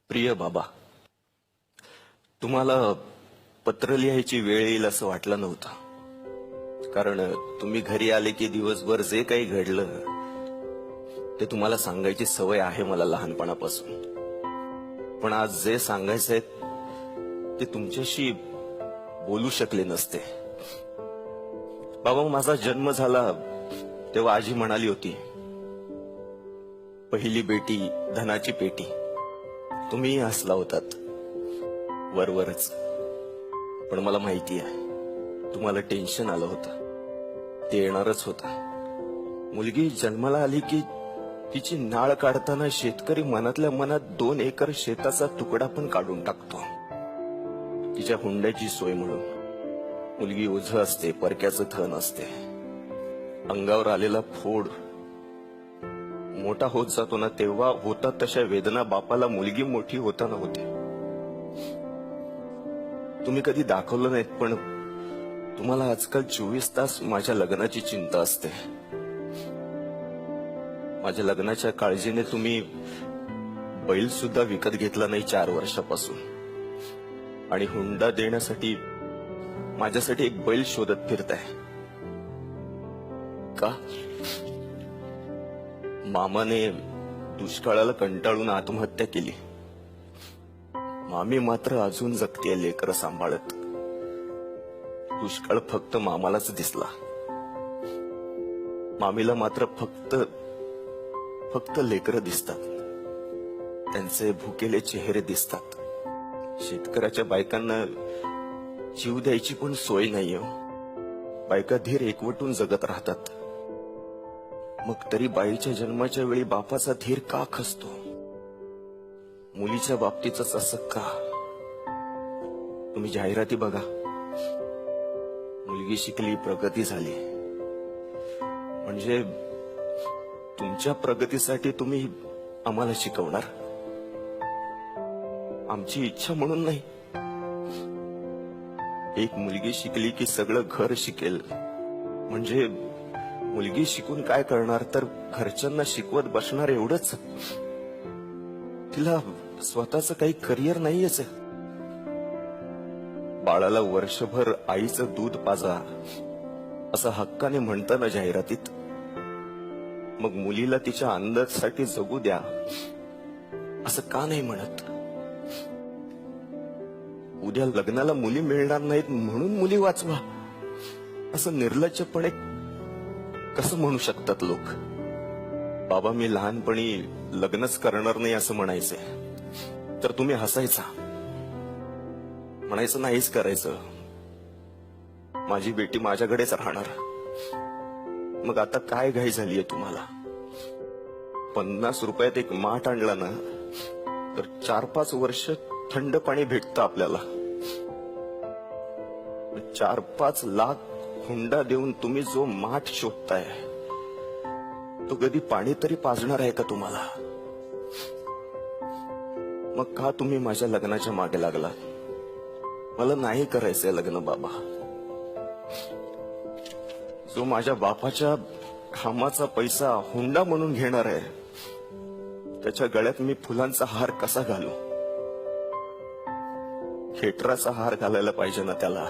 प्रिय बाबा, तुम्हाला पत्र लिहायची वेळ येईल असं वाटलं नव्हतं. कारण तुम्ही घरी आले की दिवसभर जे काही घडलं ते तुम्हाला सांगायची सवय आहे मला लहानपणापासून. पण आज जे सांगायचंय ते तुमच्याशी बोलू शकले नसते. बाबा, माझा जन्म झाला तेव्हा आजी म्हणाली होती, पहिली बेटी धनाची पेटी. तुम्ही हसला होतात वरवरच. पण मला माहिती आहे तुम्हाला टेन्शन आलं होतं. ते येणारच होतं. मुलगी जन्माला आली की तिची नाळ काढताना शेतकरी मनातल्या मनात 2 एकर शेताचा तुकडा पण काढून टाकतो तिच्या हुंड्याची सोय म्हणून. मुलगी ओझं असते, परक्याचं थन असते. अंगावर आलेला फोड मोठा होत जातो ना, तेव्हा होतात तशा वेदना बापाला मुलगी मोठी होताना होते. तुम्ही कधी दाखवलं नाहीत, पण तुम्हाला आजकाल 24 तास माझ्या लग्नाची चिंता असते. माझ्या लग्नाच्या काळजीने तुम्ही बैल सुद्धा विकत घेतला नाही 4 वर्षापासून. आणि हुंडा देण्यासाठी माझ्यासाठी एक बैल शोधत फिरताय का? मामाने दुष्काळाला कंटाळून आत्महत्या केली. मामी मात्र अजून जगतीये लेकरं सांभाळत. दुष्काळ फक्त मामालाच दिसला. मामीला मात्र फक्त लेकरं दिसतात. त्यांचे भुकेले चेहरे दिसतात. शेतकऱ्याच्या बायकांना जीव द्यायची पण सोय नाहीये. बायका धीर एकवटून जगत राहतात. मग तरी बाईच्या जन्माच्या वेळी बापाचा धीर का खचतो? मुलीच्या बाबतीतच असं का? तुम्ही जाहिराती बघा. मुलगी शिकली, प्रगती झाली. म्हणजे तुमच्या प्रगतीसाठी तुम्ही आम्हाला शिकवणार? आमची इच्छा म्हणून नाही. एक मुलगी शिकली की सगळं घर शिकेल. म्हणजे मुलगी शिकून काय करणार, तर घरच्यांना शिकवत बसणार एवढंच. तिला स्वतःच काही करिअर नाहीयेच. बाळाला वर्षभर आईचं दूध पाजा असं हक्काने म्हणतं ना जाहिरातीत. मग मुलीला तिच्या आनंदासाठी जगू द्या असं का नाही म्हणत? उद्या लग्नाला मुली मिळणार नाहीत म्हणून मुली वाचवा असं निर्लज्जपणे कसं म्हणू शकतात लोक? बाबा, मी लहानपणी लग्नच करणार नाही असं म्हणायचे तर तुम्ही हसायचा. म्हणायचं नाहीच करायचं, माझी बेटी माझ्याकडेच राहणार. मग आता काय घाई झालीये तुम्हाला? 50 रुपयात एक माठ आणला ना तर 4-5 वर्ष थंड पाणी भेटतं आपल्याला. 4-5 लाख हुंडा देऊन तुम्ही जो माठ शोधताय तो कधी पाणी तरी पाजणार आहे का तुम्हाला? मग का तुम्ही माझ्या लग्नाच्या मागे लागला? मला नाही करायचंय लग्न बाबा. जो माझ्या बापाच्या कामाचा पैसा हुंडा म्हणून घेणार आहे त्याच्या गळ्यात मी फुलांचा हार कसा घालू? खेटराचा हार घालायला पाहिजे ना त्याला.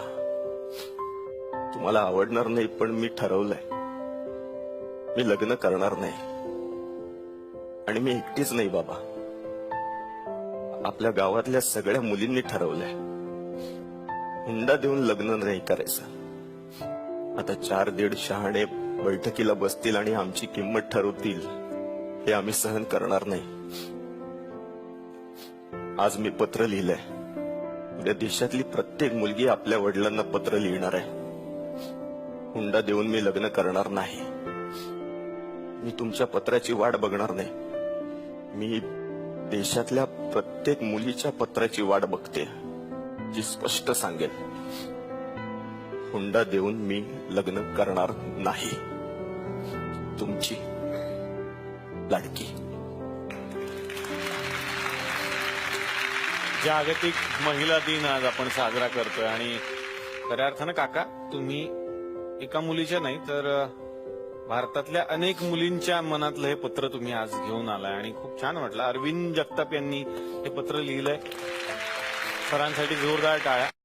तुम्हाला आवडणार नाही, पण मी ठरवलंय मी लग्न करणार नाही. आणि मी एकटीच नाही बाबा, आपल्या गावातल्या सगळ्या मुलींनी ठरवलंय हुंडा देऊन लग्न नाही करायचं. आता 4-1.5 शहाणे बैठकीला बसतील आणि आमची किंमत ठरवतील हे आम्ही सहन करणार नाही. आज मी पत्र लिहिलंय. उद्या देशातली प्रत्येक मुलगी आपल्या वडिलांना पत्र लिहिणार आहे. हुंडा देऊन मी लग्न करणार नाही. मी तुमच्या पत्राची वाट बघणार नाही. मी देशातल्या प्रत्येक मुलीच्या पत्राची वाट बघते जी स्पष्ट सांगेल हुंडा देऊन मी लग्न करणार नाही. तुमची लाडकी. जागतिक महिला दिन आज आपण साजरा करतोय आणि खऱ्या अर्थानं काका, तुम्ही एका मुलीच्या नाही तर भारतातल्या अनेक मुलींच्या मनातलं हे पत्र तुम्ही आज घेऊन आलाय आणि खूप छान वाटलं. अरविंद जगताप यांनी हे पत्र लिहिलंय. सरांसाठी जोरदार टाळ्या.